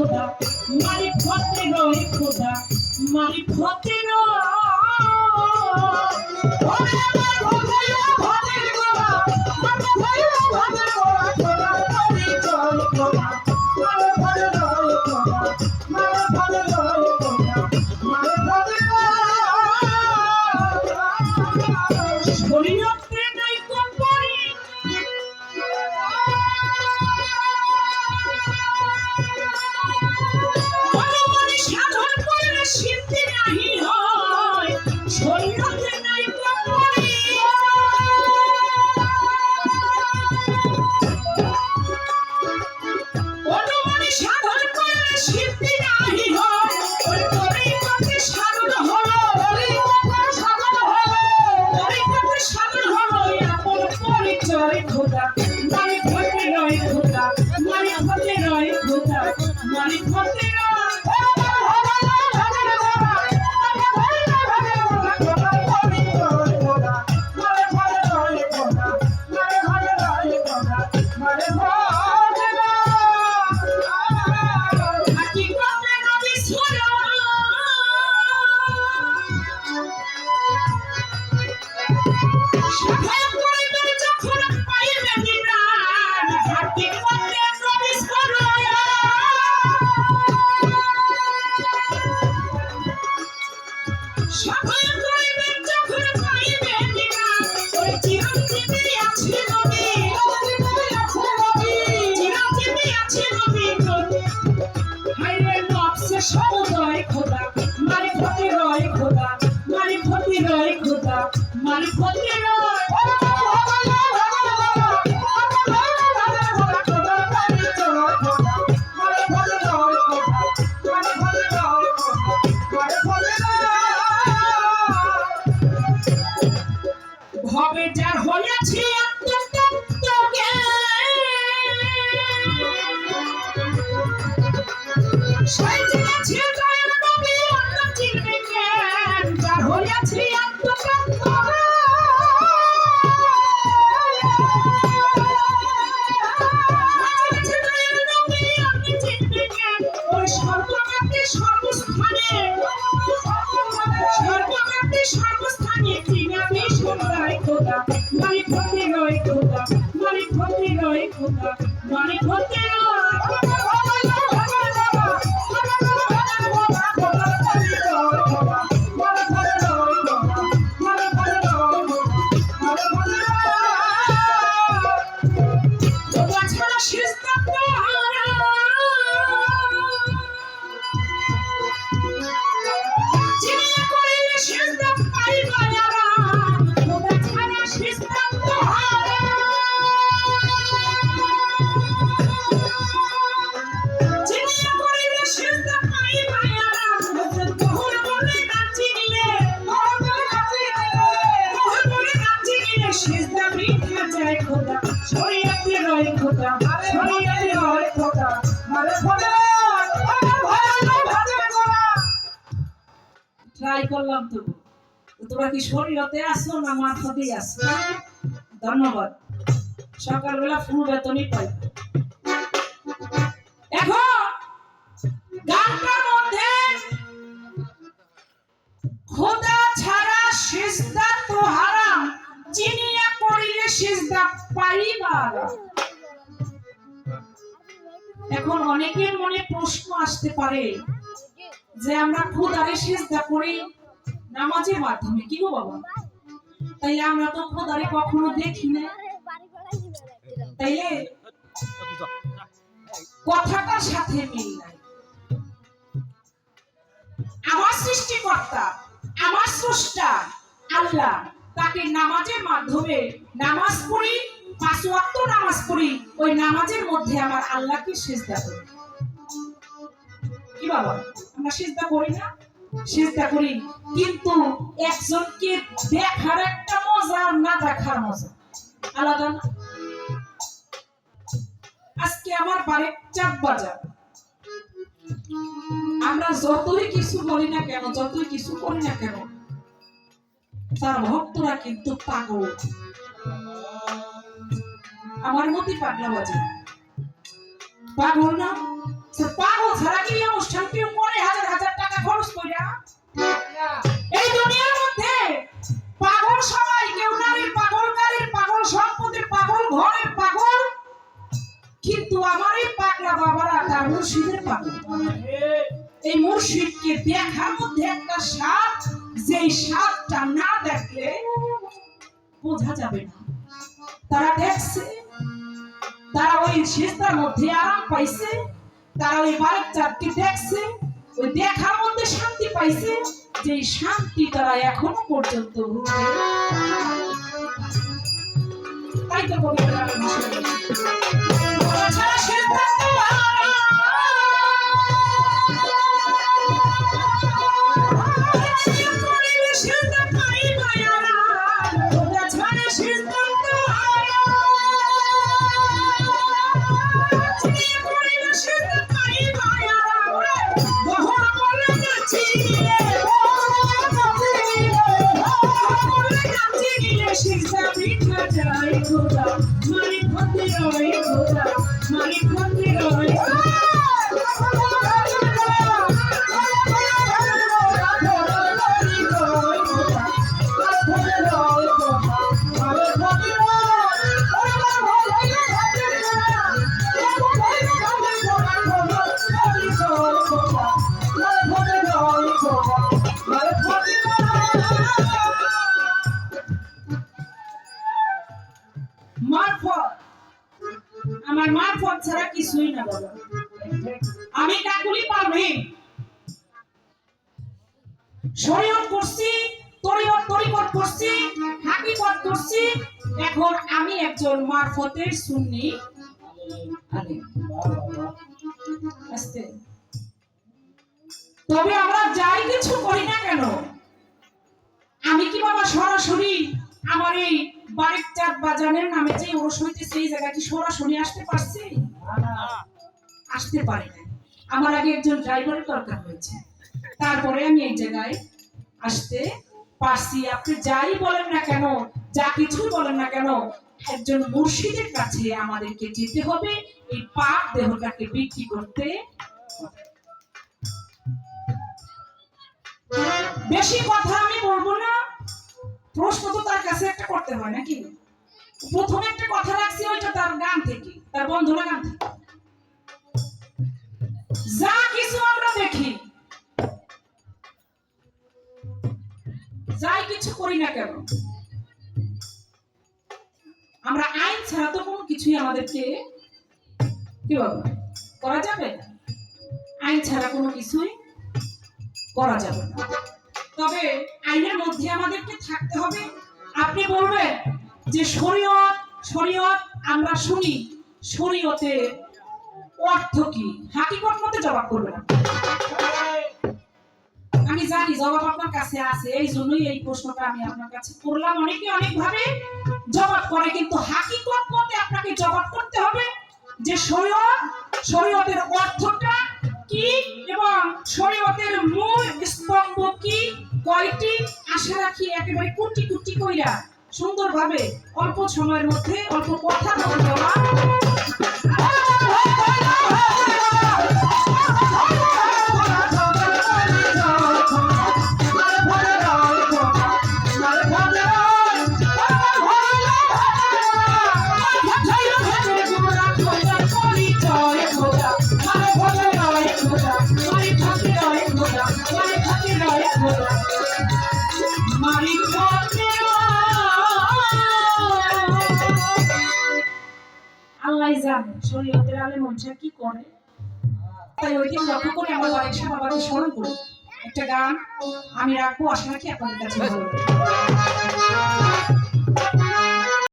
খোদা মারিফতে রয় খোদা মারিফতে রয় ভবে যার হয়েছে ট্রাই করলাম তো তোমরা কি শরীরতে আসো না মারফতেই আসো ধন্যবাদ সকালবেলা ফুল বেতনই পাই এখন গানটার মধ্যে খোদা ছাড়া সিজদা তো হারাম চিনিয়া করিলে সিজদা পাইবার। এখন অনেকের মনে প্রশ্ন আসতে পারে যে আমরা খোদারে সিজদা করি নামাজের মাধ্যমে, কি গো বাবা? তাইলে আমরা তো খোদারে কখনো দেখি না, তাইলে কথাটার সাথে মিল নাই। আমার সৃষ্টিকর্তা, আমার স্রষ্টা আল্লাহ, তাকে নামাজের মাধ্যমে নামাজ পড়ি, 5 ওয়াক্ত নামাজ পড়ি, ওই নামাজের মধ্যে আমার আল্লাহকে সিজদা করি। কি বাবা, আমরা সিজদা করি না? সিজদা করি, কিন্তু একজনকে দেখার একটা মজা আর না দেখার মজা আলাদা না। আজকে আমার বাড়ির 4 বাজার, আমরা যতই কিছু বলি না কেন, যতই কিছু করি না কেন, তার ভক্তরা কিন্তু পাগল। আমার মতি পাগলা বাজে, পাগল না? পাগল ছাড়া কি এই অনুষ্ঠান কেউ করে হাজার হাজার টাকা খরচ কইরা? এই দুনিয়ার মধ্যে পাগল সবাই, কেউ নারীর পাগল, গাড়ির পাগল, সম্পদের পাগল, ঘরের পাগল, কিন্তু আমার এই পাগলা বাবারা তার মুর্শিদের পাগল। এই মুর্শিদকে দেখার মধ্যে একটা স্বাদ, যেই স্বাদটা না দেখলে বোঝা যাবে না। তারা দেখছে, তারা ওই সিজদার মধ্যে আরাম পাইছে, তারা ওই বারেকচাঁদকে দেখছে, ওই দেখার মধ্যে শান্তি পাইছে, যে শান্তি তারা এখনো পর্যন্ত ভুলে। তাই তো কবিরা আমার মারফত ছাড়া কিছুই না বাবা। আমি কাকুলি পারবে শরীয়ত করছি, তরিকত করছি, হাকিকত করছি, এখন আমি একজন মারফতের সুন্নি আলেম। আস্তে তবে আমরা যাই কিছু করি না কেন, আমি কি বাবা সরাসরি আমার এই বারেকচাঁদ বাজানের নামে যে ওরস হইতে সেই জায়গা কি সরাসরি আসতে পারছি? আসতে পারি না। আমার আগে একজন ড্রাইভারের দরকার হয়েছে, তারপরে আমি এই জায়গায় আসতে পারছি। আপনি যাই বলেন না কেন, যা কিছুই বলেন না কেন, একজন মুর্শিদের কাছে আমাদেরকে যেতে হবে, এই পাপ দেহটাকে বিক্রি করতে। বেশি কথা আমি বলবো না, প্রশ্ন তো তার কাছে একটা করতে হয় নাকি? প্রথমে একটা কথা রাখছি, ওইটা তার গান থেকে, তার বন্ধুরা গান থেকে। যা কিছু আমরা দেখি, যাই কিছু করি না কেন, আমরা আইন ছাড়া তো কোনো কিছুই আমাদেরকে কি বলবো করা যাবে? আইন ছাড়া কোনো কিছুই করা যাবে না। তবে আইনের মধ্যে আমাদেরকে থাকতে হবে। আপনি বলবেন যে শরীয়ত শরীয়ত আমরা শুনি, শরীয়তের অর্থ কি? হাকিকত মতে জবাব করবেন। আমি জানি জবাব আপনার কাছে আছে, এই জন্যই এই প্রশ্নটা আমি আপনার কাছে করলাম। অনেকে অনেক ভাবে জবাব করে, কিন্তু হাকিকত মতে আপনাকে জবাব করতে হবে যে শরীয়তের অর্থটা কি এবং শরীয়তের মূল স্তম্ভ কি, কয়টি। আশা রাখি একেবারে কুটি কুটি কইরা সুন্দরভাবে অল্প সময়ের মধ্যে অল্প কথা বলতে দেওয়া। আল্লাহ জানে শরীয়তের আলেম মনসা কি করে। তাই ওই দিন লক্ষ্য করে আমার অনেক সময় বাবাকে স্মরণ করি। একটা গান আমি রাখবো, আশা রাখি আপনাদের কাছে ভালো লাগবে।